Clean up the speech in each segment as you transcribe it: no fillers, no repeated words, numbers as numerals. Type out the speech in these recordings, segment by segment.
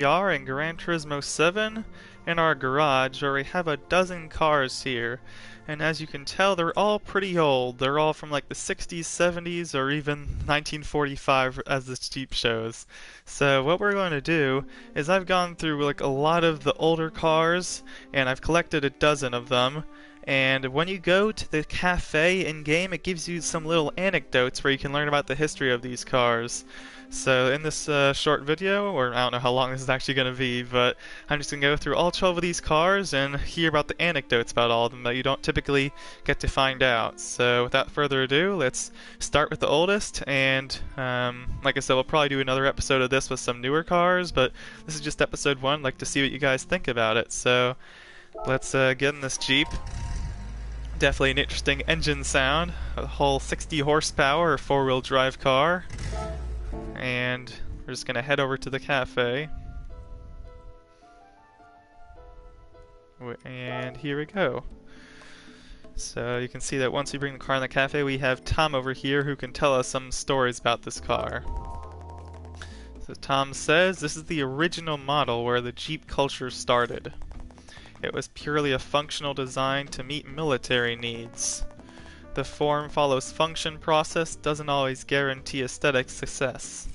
We are in Gran Turismo 7 in our garage where we have a dozen cars here. And as you can tell, they're all pretty old. They're all from like the 60s, 70s, or even 1945 as this Jeep shows. So what we're going to do is I've gone through like a lot of the older cars and I've collected a dozen of them. And when you go to the cafe in-game, it gives you some little anecdotes where you can learn about the history of these cars. So in this short video, or I don't know how long this is actually going to be, but I'm just going to go through all 12 of these cars and hear about the anecdotes about all of them that you don't typically get to find out. So without further ado, let's start with the oldest, and like I said, we'll probably do another episode of this with some newer cars, but this is just episode 1. I'd like to see what you guys think about it. So let's get in this Jeep. Definitely an interesting engine sound, a whole 60 horsepower 4-wheel drive car. And we're just gonna head over to the cafe. And here we go. So you can see that once we bring the car in the cafe, we have Tom over here who can tell us some stories about this car. So Tom says this is the original model where the Jeep culture started. It was purely a functional design to meet military needs. The form follows function process doesn't always guarantee aesthetic success.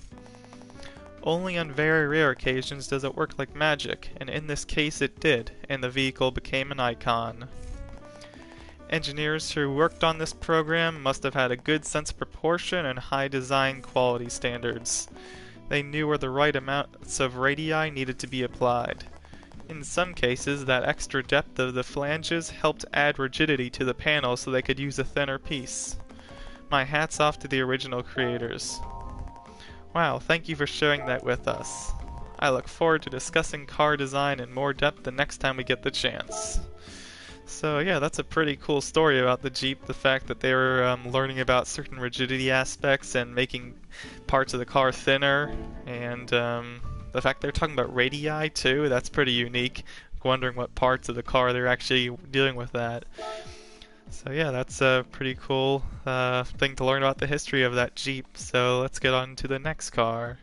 Only on very rare occasions does it work like magic, and in this case it did, and the vehicle became an icon. Engineers who worked on this program must have had a good sense of proportion and high design quality standards. They knew where the right amounts of radii needed to be applied. In some cases, that extra depth of the flanges helped add rigidity to the panel so they could use a thinner piece. My hat's off to the original creators. Wow, thank you for sharing that with us. I look forward to discussing car design in more depth the next time we get the chance. So yeah, that's a pretty cool story about the Jeep, the fact that they were learning about certain rigidity aspects and making parts of the car thinner, and the fact they're talking about radii too, that's pretty unique. Wondering what parts of the car they're actually dealing with that. So yeah, that's a pretty cool thing to learn about the history of that Jeep. So let's get on to the next car.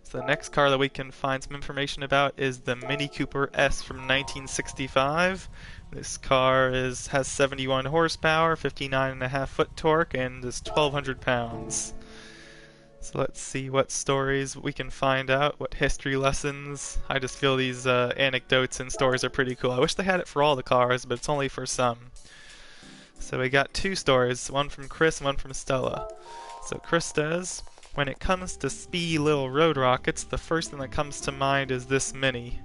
So the next car that we can find some information about is the Mini Cooper S from 1965. This car has 71 horsepower, 59.5 foot torque, and is 1,200 pounds. So let's see what stories we can find out, what history lessons. I just feel these anecdotes and stories are pretty cool. I wish they had it for all the cars, but it's only for some. So we got 2 stories, one from Chris and one from Stella. So Chris says, when it comes to speedy little road rockets, the first thing that comes to mind is this Mini.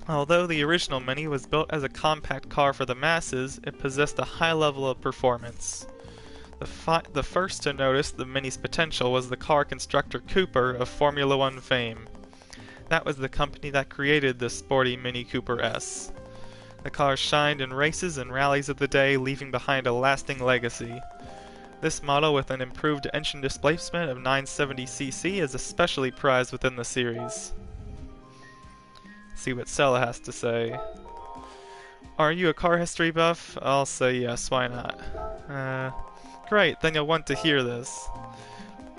Although the original Mini was built as a compact car for the masses, it possessed a high level of performance. The first to notice the Mini's potential was the car constructor Cooper of Formula One fame. That was the company that created the sporty Mini Cooper S. The car shined in races and rallies of the day, leaving behind a lasting legacy. This model with an improved engine displacement of 970cc is especially prized within the series. Let's see what Stella has to say. Are you a car history buff? I'll say yes, why not? Great, then you'll want to hear this.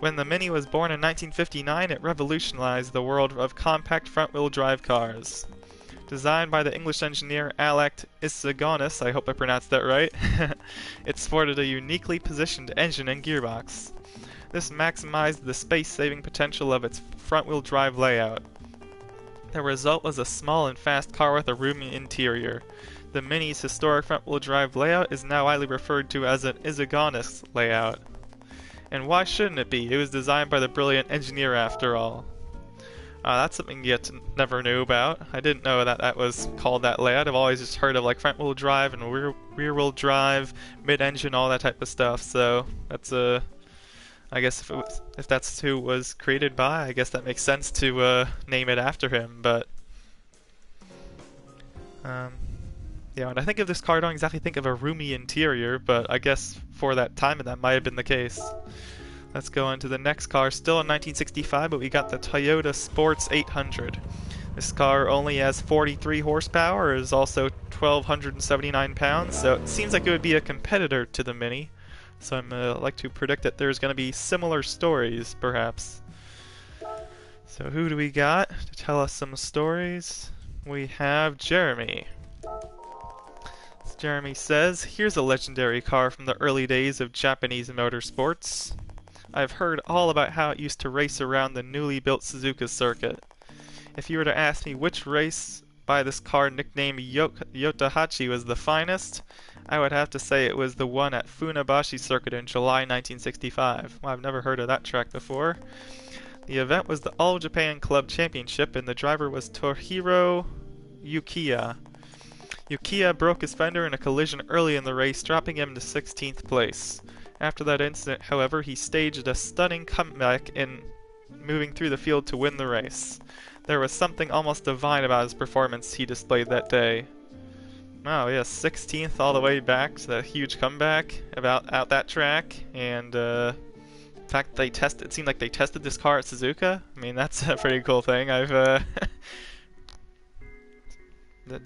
When the Mini was born in 1959, it revolutionized the world of compact front-wheel drive cars. Designed by the English engineer Alec Isagonis, I hope I pronounced that right, it sported a uniquely positioned engine and gearbox. This maximized the space-saving potential of its front-wheel drive layout. The result was a small and fast car with a roomy interior. The Mini's historic front-wheel drive layout is now widely referred to as an Isagonis layout. And why shouldn't it be? It was designed by the brilliant engineer after all. That's something you never knew about. I didn't know that that was called that layout. I've always just heard of like front-wheel drive and rear-wheel drive, mid-engine, all that type of stuff. So that's I guess if that's who it was created by, I guess that makes sense to name it after him. But yeah, when I think of this car, I don't exactly think of a roomy interior, but I guess for that time that might have been the case. Let's go on to the next car, still in 1965, but we got the Toyota Sports 800. This car only has 43 horsepower, is also 1,279 pounds, so it seems like it would be a competitor to the Mini. So I'm like to predict that there's going to be similar stories, perhaps. So who do we got to tell us some stories? We have Jeremy. As Jeremy says, here's a legendary car from the early days of Japanese motorsports. I've heard all about how it used to race around the newly built Suzuka circuit. If you were to ask me which race by this car nicknamed Yotahachi was the finest, I would have to say it was the one at Funabashi Circuit in July 1965. Well, I've never heard of that track before. The event was the All Japan Club Championship, and the driver was Tohiro Yukiya. Yukiya broke his fender in a collision early in the race, dropping him to 16th place. After that incident, however, he staged a stunning comeback in moving through the field to win the race. There was something almost divine about his performance he displayed that day. Wow, yeah, 16th all the way back to that huge comeback out that track, and in fact, it seemed like they tested this car at Suzuka. I mean, that's a pretty cool thing. I've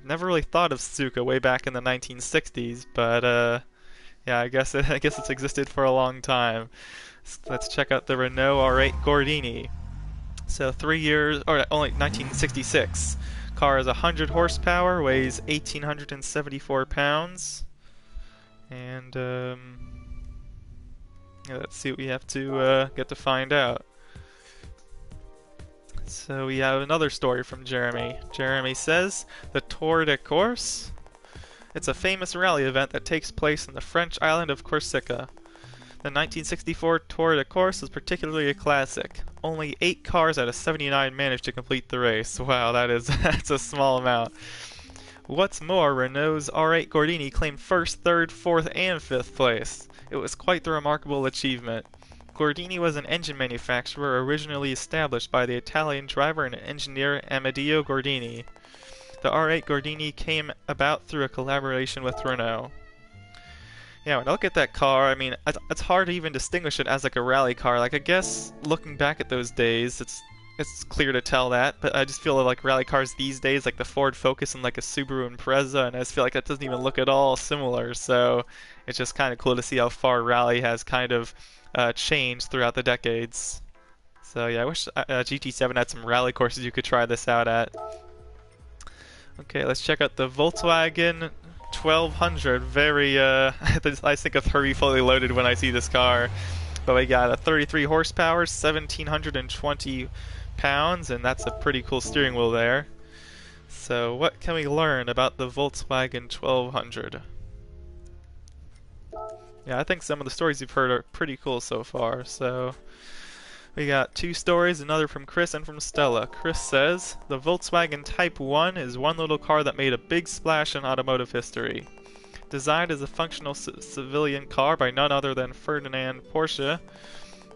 never really thought of Suzuka way back in the 1960s, but yeah, I guess it's existed for a long time. So let's check out the Renault R8 Gordini. So 3 years, or only 1966. Car is 100 horsepower, weighs 1,874 pounds, and yeah, let's see what we have to get to find out. So we have another story from Jeremy. Jeremy says, the Tour de Corse? It's a famous rally event that takes place in the French island of Corsica. The 1964 Tour de Corse was particularly a classic. Only 8 cars out of 79 managed to complete the race. Wow, that's a small amount. What's more, Renault's R8 Gordini claimed 1st, 3rd, 4th, and 5th place. It was quite the remarkable achievement. Gordini was an engine manufacturer originally established by the Italian driver and engineer Amedeo Gordini. The R8 Gordini came about through a collaboration with Renault. Yeah, when I look at that car, I mean, it's hard to even distinguish it as like a rally car. Like, I guess looking back at those days, it's clear to tell that, but I just feel like rally cars these days, like the Ford Focus and like a Subaru Impreza, and I just feel like that doesn't even look at all similar. So it's just kind of cool to see how far rally has kind of changed throughout the decades. So yeah, I wish GT7 had some rally courses you could try this out at. Okay, let's check out the Volkswagen 1200. Very, I think of Herbie Fully Loaded when I see this car. But we got a 33 horsepower, 1,720 pounds, and that's a pretty cool steering wheel there. So what can we learn about the Volkswagen 1200? Yeah, I think some of the stories you've heard are pretty cool so far. So we got 2 stories, another from Chris and from Stella. Chris says, the Volkswagen Type 1 is one little car that made a big splash in automotive history. Designed as a functional civilian car by none other than Ferdinand Porsche,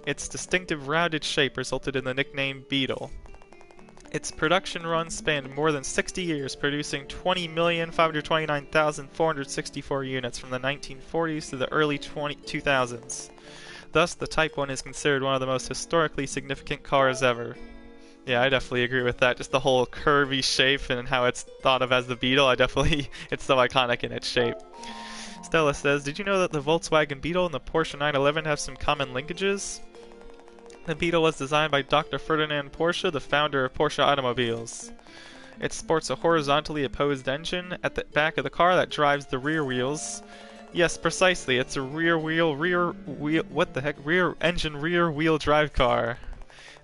its distinctive rounded shape resulted in the nickname Beetle. Its production run spanned more than 60 years, producing 20,529,464 units from the 1940s to the early 2000s. Thus, the Type 1 is considered one of the most historically significant cars ever. Yeah, I definitely agree with that. Just the whole curvy shape and how it's thought of as the Beetle, it's so iconic in its shape. Stella says, did you know that the Volkswagen Beetle and the Porsche 911 have some common linkages? The Beetle was designed by Dr. Ferdinand Porsche, the founder of Porsche automobiles. It sports a horizontally opposed engine at the back of the car that drives the rear wheels. Yes, precisely. It's a rear engine rear wheel drive car.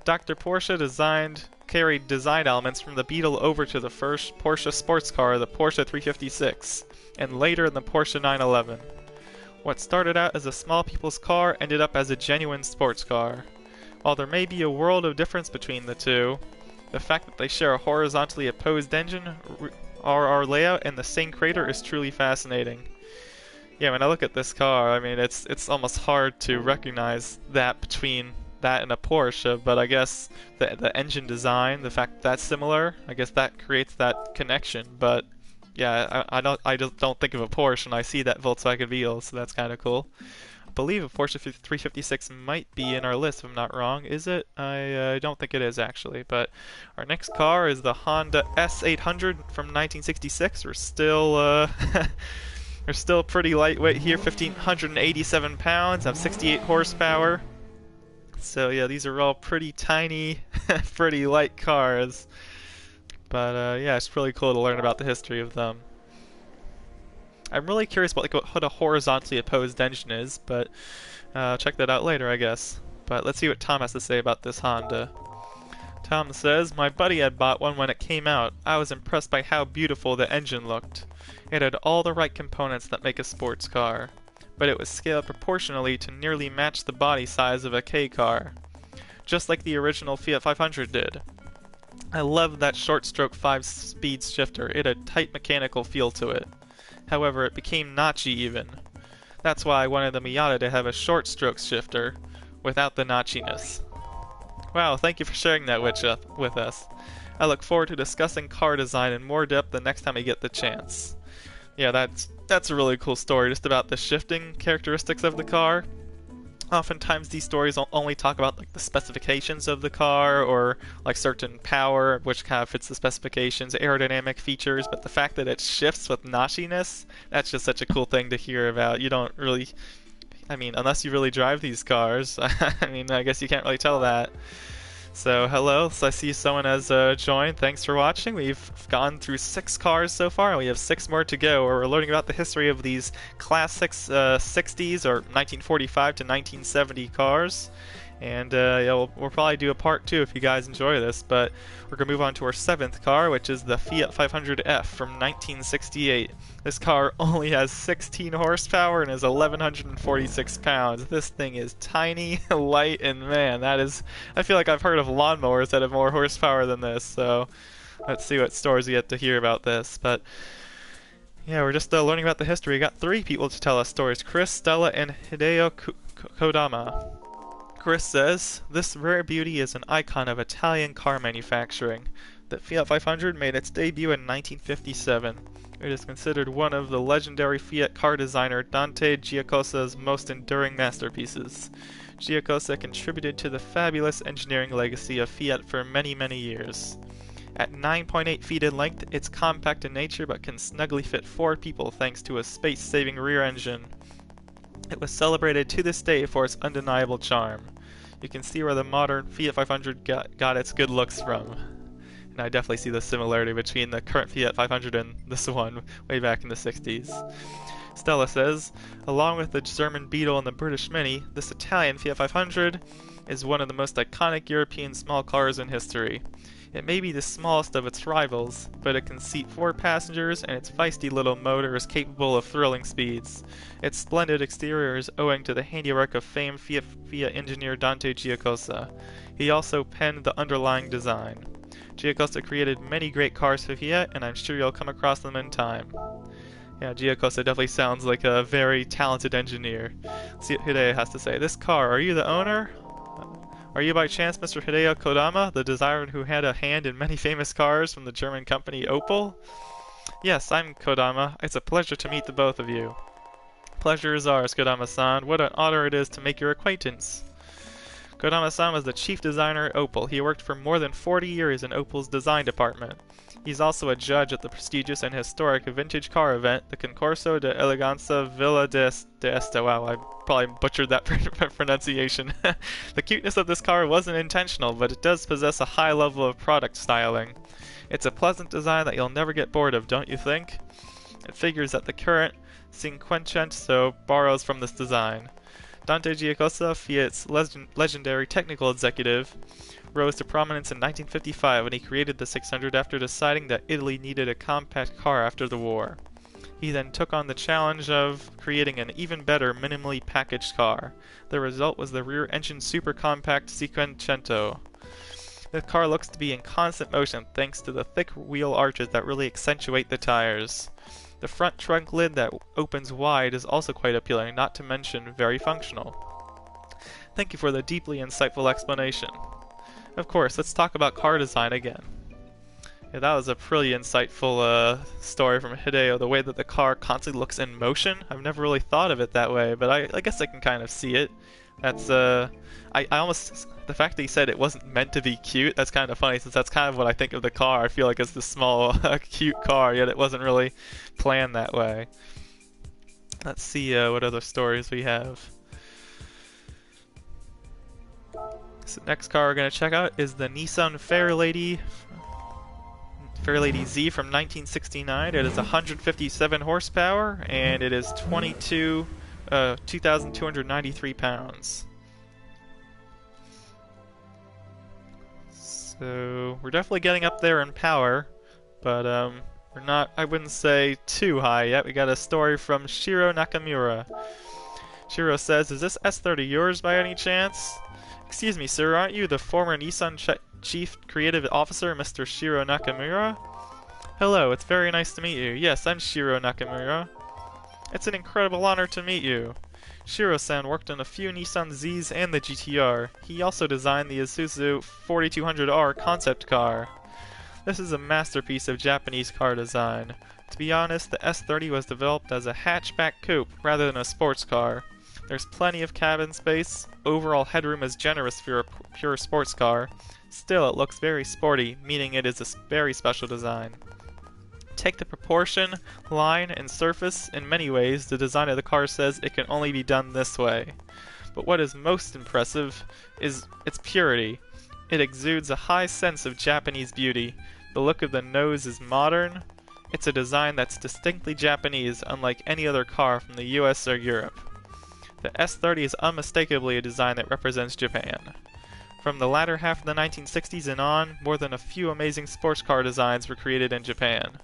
Dr. Porsche carried design elements from the Beetle over to the first Porsche sports car, the Porsche 356, and later in the Porsche 911. What started out as a small people's car ended up as a genuine sports car. While there may be a world of difference between the two, the fact that they share a horizontally opposed engine, RR layout, and the same crater is truly fascinating. Yeah, when I look at this car, I mean, it's almost hard to recognize that between that and a Porsche, but I guess the engine design, the fact that's similar, I guess that creates that connection. But yeah, I just don't think of a Porsche when I see that Volkswagen Beetle, so that's kind of cool. I believe a Porsche 356 might be in our list if I'm not wrong. Is it? I don't think it is actually. But our next car is the Honda S800 from 1966. We're still we're still pretty lightweight here, 1,587 pounds, have 68 horsepower. So yeah, these are all pretty tiny, pretty light cars. But yeah, it's really cool to learn about the history of them. I'm really curious about like what a horizontally opposed engine is, but check that out later, I guess. But let's see what Tom has to say about this Honda. Tom says, my buddy had bought one when it came out. I was impressed by how beautiful the engine looked. It had all the right components that make a sports car, but it was scaled proportionally to nearly match the body size of a K car, just like the original Fiat 500 did. I loved that short-stroke 5-speed shifter. It had tight mechanical feel to it. However, it became notchy even. That's why I wanted the Miata to have a short-stroke shifter without the notchiness. Wow, thank you for sharing that with us. I look forward to discussing car design in more depth the next time we get the chance. Yeah, that's a really cool story just about the shifting characteristics of the car. Oftentimes these stories only talk about like the specifications of the car or like certain power, which kind of fits the specifications, aerodynamic features, but the fact that it shifts with notchiness, that's just such a cool thing to hear about. You don't really, I mean, unless you really drive these cars, I mean, I guess you can't really tell that. So hello, so I see someone has joined. Thanks for watching. We've gone through 6 cars so far, and we have 6 more to go, where we're learning about the history of these classic 60s or 1945 to 1970 cars. And yeah, we'll probably do a part 2 if you guys enjoy this, but we're going to move on to our 7th car, which is the Fiat 500F from 1968. This car only has 16 horsepower and is 1,146 pounds. This thing is tiny, light, and man, that is... I feel like I've heard of lawnmowers that have more horsepower than this, so let's see what stories we get to hear about this. But yeah, we're just learning about the history. We got 3 people to tell us stories: Chris, Stella, and Hideo Kodama. Chris says, this rare beauty is an icon of Italian car manufacturing. The Fiat 500 made its debut in 1957. It is considered one of the legendary Fiat car designer Dante Giacosa's most enduring masterpieces. Giacosa contributed to the fabulous engineering legacy of Fiat for many, many years. At 9.8 feet in length, it's compact in nature but can snugly fit 4 people thanks to a space-saving rear engine. It was celebrated to this day for its undeniable charm. You can see where the modern Fiat 500 got its good looks from. And I definitely see the similarity between the current Fiat 500 and this one way back in the 60s. Stella says, along with the German Beetle and the British Mini, this Italian Fiat 500 is one of the most iconic European small cars in history. It may be the smallest of its rivals, but it can seat 4 passengers and its feisty little motor is capable of thrilling speeds. Its splendid exterior is owing to the handiwork of famed Fiat engineer Dante Giacosa. He also penned the underlying design. Giacosa created many great cars for Fiat, and I'm sure you'll come across them in time. Yeah, Giacosa definitely sounds like a very talented engineer. Let's see what Hideo has to say. This car, are you the owner? Are you by chance Mr. Hideo Kodama, the designer who had a hand in many famous cars from the German company Opel? Yes, I'm Kodama. It's a pleasure to meet the both of you. Pleasure is ours, Kodama-san. What an honor it is to make your acquaintance. Kodama-san was the chief designer at Opel. He worked for more than 40 years in Opel's design department. He's also a judge at the prestigious and historic vintage car event, the Concorso de Eleganza Villa d'Este. Wow, I probably butchered that pronunciation. The cuteness of this car wasn't intentional, but it does possess a high level of product styling. It's a pleasant design that you'll never get bored of, don't you think? It figures that the current Cinquecento borrows from this design. Dante Giacosa, Fiat's legendary technical executive, rose to prominence in 1955 when he created the 600 after deciding that Italy needed a compact car after the war. He then took on the challenge of creating an even better minimally packaged car. The result was the rear-engine super compact Cinquecento. The car looks to be in constant motion thanks to the thick wheel arches that really accentuate the tires. The front trunk lid that opens wide is also quite appealing, not to mention very functional. Thank you for the deeply insightful explanation. Of course, let's talk about car design again. Yeah, that was a pretty insightful story from Hideo, the way that the car constantly looks in motion. I've never really thought of it that way, but I guess I can kind of see it. That's, I almost, the fact that he said it wasn't meant to be cute, that's kind of funny, since that's kind of what I think of the car. I feel like it's this small, cute car, yet it wasn't really planned that way. Let's see what other stories we have. So next car we're going to check out is the Nissan Fairlady Z from 1969. It is 157 horsepower and it is 2,293 pounds. So we're definitely getting up there in power, but we're not, I wouldn't say, too high yet. We got a story from Shiro Nakamura. Shiro says, "Is this S30 yours by any chance?" "Excuse me, sir, aren't you the former Nissan Chief Creative Officer, Mr. Shiro Nakamura?" "Hello, it's very nice to meet you. Yes, I'm Shiro Nakamura." "It's an incredible honor to meet you." Shiro-san worked on a few Nissan Zs and the GTR. He also designed the Isuzu 4200R concept car. This is a masterpiece of Japanese car design. To be honest, the S30 was developed as a hatchback coupe rather than a sports car. There's plenty of cabin space, overall headroom is generous for a pure sports car. Still, it looks very sporty, meaning it is a very special design. Take the proportion, line, and surface. In many ways, the design of the car says it can only be done this way. But what is most impressive is its purity. It exudes a high sense of Japanese beauty. The look of the nose is modern. It's a design that's distinctly Japanese, unlike any other car from the US or Europe. The S30 is unmistakably a design that represents Japan. From the latter half of the 1960s and on, more than a few amazing sports car designs were created in Japan.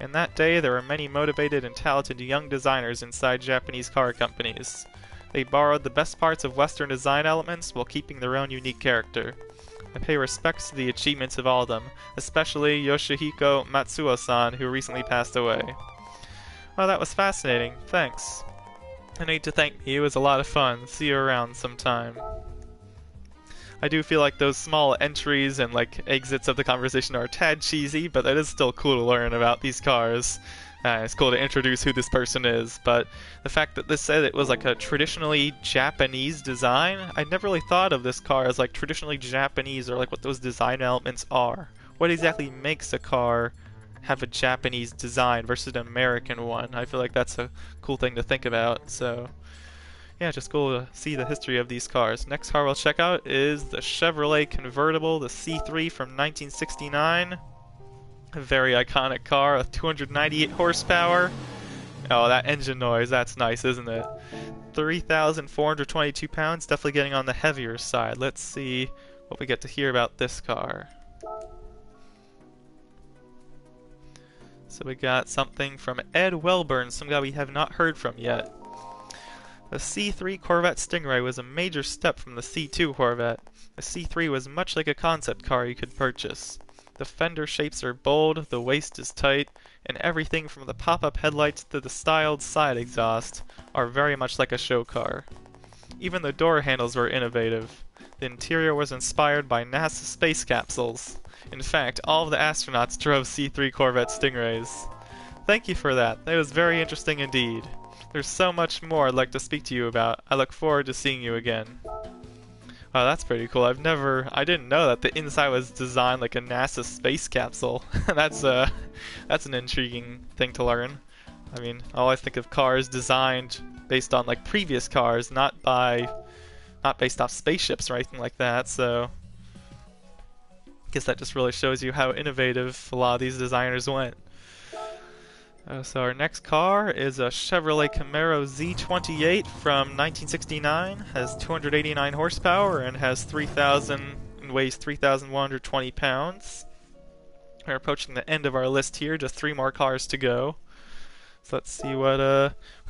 In that day, there were many motivated and talented young designers inside Japanese car companies. They borrowed the best parts of Western design elements while keeping their own unique character. I pay respects to the achievements of all of them, especially Yoshihiko Matsuo-san, who recently passed away. Oh, that was fascinating. Thanks. No need to thank me. It was a lot of fun. See you around sometime. I do feel like those small entries and like exits of the conversation are a tad cheesy, but it is still cool to learn about these cars. It's cool to introduce who this person is, but the fact that this said it was like a traditionally Japanese design, I never really thought of this car as like traditionally Japanese or like what those design elements are. What exactly makes a car have a Japanese design versus an American one? I feel like that's a cool thing to think about, so yeah, just cool to see the history of these cars. Next car we'll check out is the Chevrolet convertible, the C3 from 1969. A very iconic car with 298 horsepower. Oh, that engine noise, that's nice, isn't it? 3,422 pounds, definitely getting on the heavier side. Let's see what we get to hear about this car. So we got something from Ed Welburn, some guy we have not heard from yet. The C3 Corvette Stingray was a major step from the C2 Corvette. The C3 was much like a concept car you could purchase. The fender shapes are bold, the waist is tight, and everything from the pop-up headlights to the styled side exhaust are very much like a show car. Even the door handles were innovative. The interior was inspired by NASA space capsules. In fact, all of the astronauts drove C3 Corvette Stingrays. Thank you for that. That was very interesting indeed. There's so much more I'd like to speak to you about. I look forward to seeing you again. Wow, that's pretty cool. I didn't know that the inside was designed like a NASA space capsule. That's an intriguing thing to learn. I mean, I always think of cars designed based on like previous cars, not based off spaceships or anything like that, so I guess that just really shows you how innovative a lot of these designers went. So our next car is a Chevrolet Camaro Z28 from 1969. Has 289 horsepower and weighs 3,120 pounds. We're approaching the end of our list here, just 3 more cars to go. So let's see what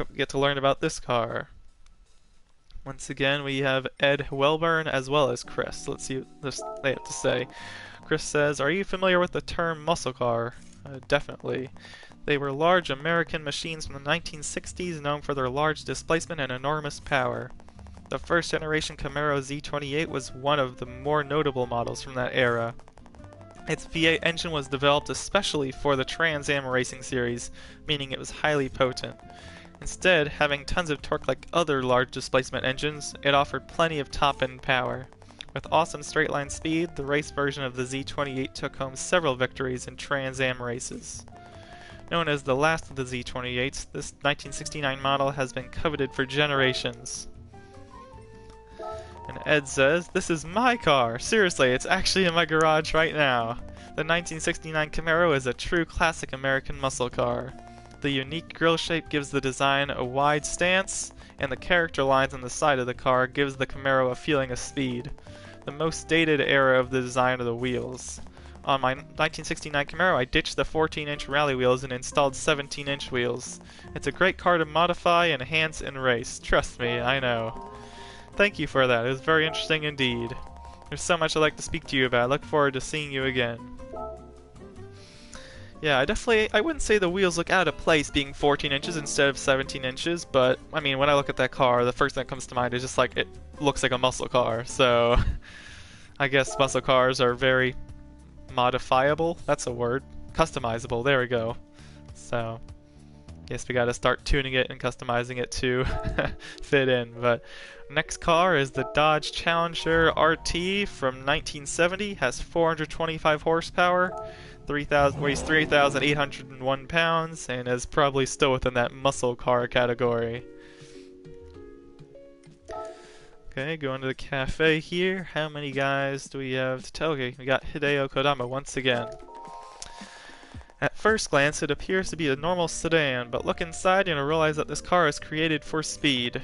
we get to learn about this car. Once again, we have Ed Welburn as well as Chris. Let's see what they have to say. Chris says, "Are you familiar with the term muscle car?" Definitely. They were large American machines from the 1960s known for their large displacement and enormous power. The first generation Camaro Z28 was one of the more notable models from that era. Its V8 engine was developed especially for the Trans Am racing series, meaning it was highly potent. Instead, having tons of torque like other large displacement engines, it offered plenty of top-end power. With awesome straight-line speed, the race version of the Z28 took home several victories in Trans Am races. Known as the last of the Z28s, this 1969 model has been coveted for generations. And Ed says, "This is my car! Seriously, it's actually in my garage right now. The 1969 Camaro is a true classic American muscle car. The unique grille shape gives the design a wide stance, and the character lines on the side of the car gives the Camaro a feeling of speed. The most dated era of the design are the wheels. On my 1969 Camaro, I ditched the 14-inch rally wheels and installed 17-inch wheels. It's a great car to modify, enhance, and race. Trust me, I know." Thank you for that. It was very interesting indeed. There's so much I'd like to speak to you about. I look forward to seeing you again. Yeah, I wouldn't say the wheels look out of place being 14 inches instead of 17 inches, but, I mean, when I look at that car, the first thing that comes to mind is just like, it looks like a muscle car, so I guess muscle cars are very modifiable. That's a word. Customizable, there we go. So, guess we gotta start tuning it and customizing it to fit in, but next car is the Dodge Challenger RT from 1970, has 425 horsepower, weighs 3,801 pounds, and is probably still within that muscle car category. Okay, going to the cafe here. How many guys do we have to tell? Okay, we got Hideo Kodama once again. At first glance, it appears to be a normal sedan, but look inside and you'll realize that this car is created for speed.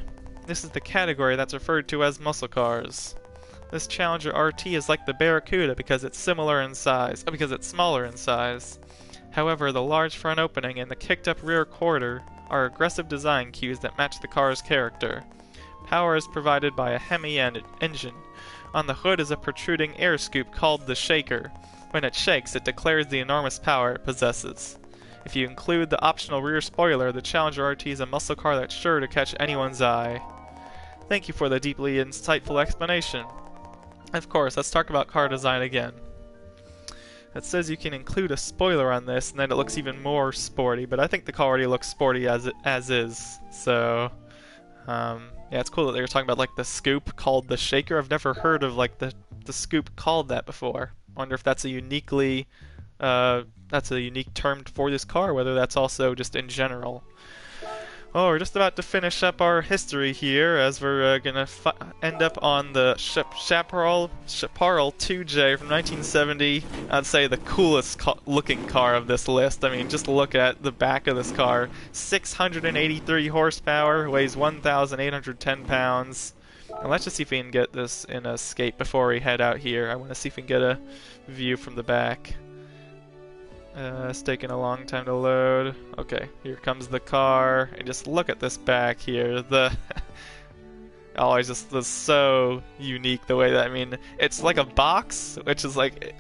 This is the category that's referred to as muscle cars. This Challenger RT is like the Barracuda because it's smaller in size. However, the large front opening and the kicked-up rear quarter are aggressive design cues that match the car's character. Power is provided by a Hemi engine. On the hood is a protruding air scoop called the shaker. When it shakes, it declares the enormous power it possesses. If you include the optional rear spoiler, the Challenger RT is a muscle car that's sure to catch anyone's eye. Thank you for the deeply insightful explanation. Of course, let's talk about car design again. It says you can include a spoiler on this, and then it looks even more sporty, but I think the car already looks sporty as is. So, yeah, it's cool that they were talking about like the scoop called the shaker. I've never heard of like the scoop called that before. I wonder if that's a unique term for this car, whether that's also just in general. Oh, we're just about to finish up our history here, as we're gonna end up on the Chaparral 2J from 1970. I'd say the coolest looking car of this list. I mean, just look at the back of this car. 683 horsepower, weighs 1,810 pounds. And let's just see if we can get this in a scape before we head out here. I want to see if we can get a view from the back. It's taking a long time to load. Okay, here comes the car. And just look at this back here. Oh, it's just so unique the way that, I mean, it's like a box, which is like,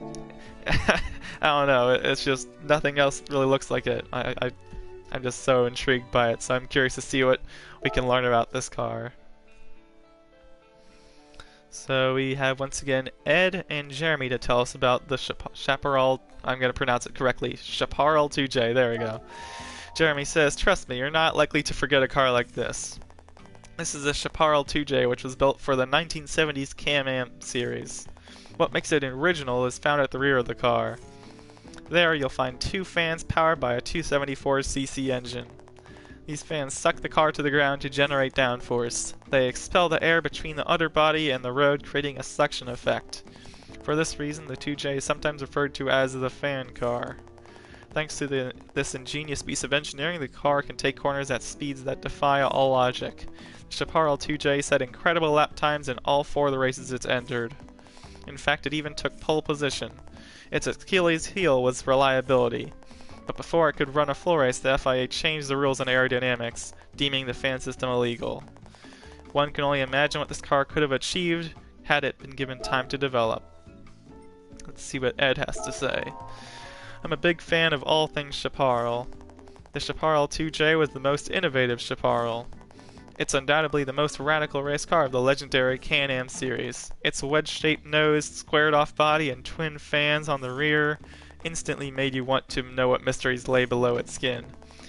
I don't know, it's just, nothing else really looks like it. I'm just so intrigued by it, so I'm curious to see what we can learn about this car. So we have once again Ed and Jeremy to tell us about the Chaparral, I'm going to pronounce it correctly, Chaparral 2J, there we go. Jeremy says, "Trust me, you're not likely to forget a car like this. This is a Chaparral 2J, which was built for the 1970s Can-Am series. What makes it original is found at the rear of the car. There you'll find two fans powered by a 274cc engine. These fans suck the car to the ground to generate downforce. They expel the air between the underbody and the road, creating a suction effect. For this reason, the 2J is sometimes referred to as the fan car. Thanks to this ingenious piece of engineering, the car can take corners at speeds that defy all logic. The Chaparral 2J set incredible lap times in all 4 of the races it's entered. In fact, it even took pole position. Its Achilles heel was reliability. But before it could run a full race, the FIA changed the rules on aerodynamics, deeming the fan system illegal. One can only imagine what this car could have achieved had it been given time to develop." Let's see what Ed has to say. "I'm a big fan of all things Chaparral. The Chaparral 2J was the most innovative Chaparral. It's undoubtedly the most radical race car of the legendary Can-Am series. Its wedge-shaped nose, squared-off body, and twin fans on the rear instantly made you want to know what mysteries lay below its skin.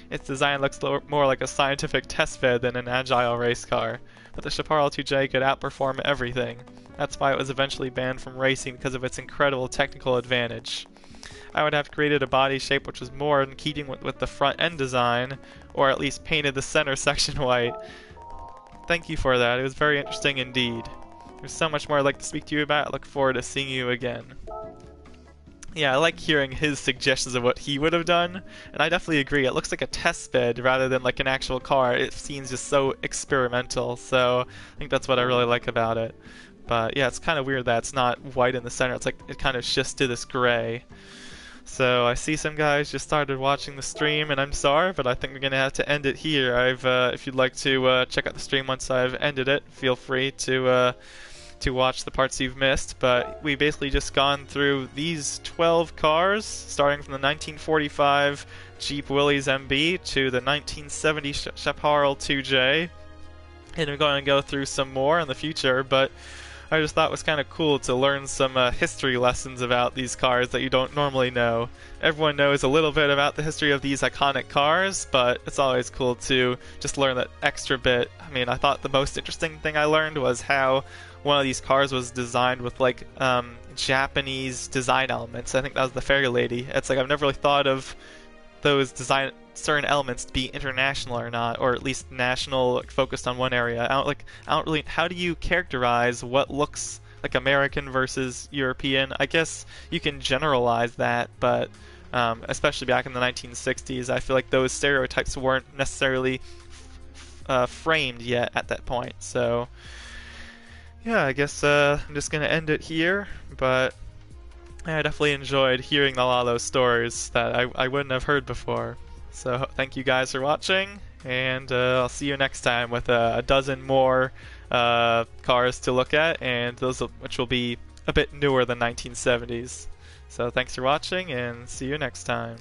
Its design looks more like a scientific test bed than an agile race car, but the Chaparral 2J could outperform everything. That's why it was eventually banned from racing, because of its incredible technical advantage. I would have created a body shape which was more in keeping with the front end design, or at least painted the center section white. Thank you for that, it was very interesting indeed. There's so much more I'd like to speak to you about. I look forward to seeing you again. Yeah, I like hearing his suggestions of what he would have done, and I definitely agree. It looks like a test bed rather than like an actual car. It seems just so experimental, so I think that's what I really like about it. But yeah, it's kind of weird that it's not white in the center. It's like it kind of shifts to this gray. So I see some guys just started watching the stream, and I'm sorry, but I think we're gonna have to end it here. If you'd like to check out the stream once I've ended it, feel free to watch the parts you've missed. But we basically just gone through these 12 cars, starting from the 1945 Jeep Willys MB to the 1970 Chaparral 2J, and we're going to go through some more in the future. But I just thought it was kind of cool to learn some history lessons about these cars that you don't normally know. Everyone knows a little bit about the history of these iconic cars, but it's always cool to just learn that extra bit. I mean, I thought the most interesting thing I learned was how one of these cars was designed with like Japanese design elements. I think that was the Fairlady. It's like I've never really thought of those certain elements to be international or not, or at least national, like, focused on one area. I don't really. How do you characterize what looks like American versus European? I guess you can generalize that, but especially back in the 1960s, I feel like those stereotypes weren't necessarily framed yet at that point. So yeah, I guess I'm just gonna end it here, but I definitely enjoyed hearing a lot of those stories that I wouldn't have heard before. So thank you guys for watching, and I'll see you next time with a dozen more cars to look at, and those which will be a bit newer than 1970s. So thanks for watching, and see you next time.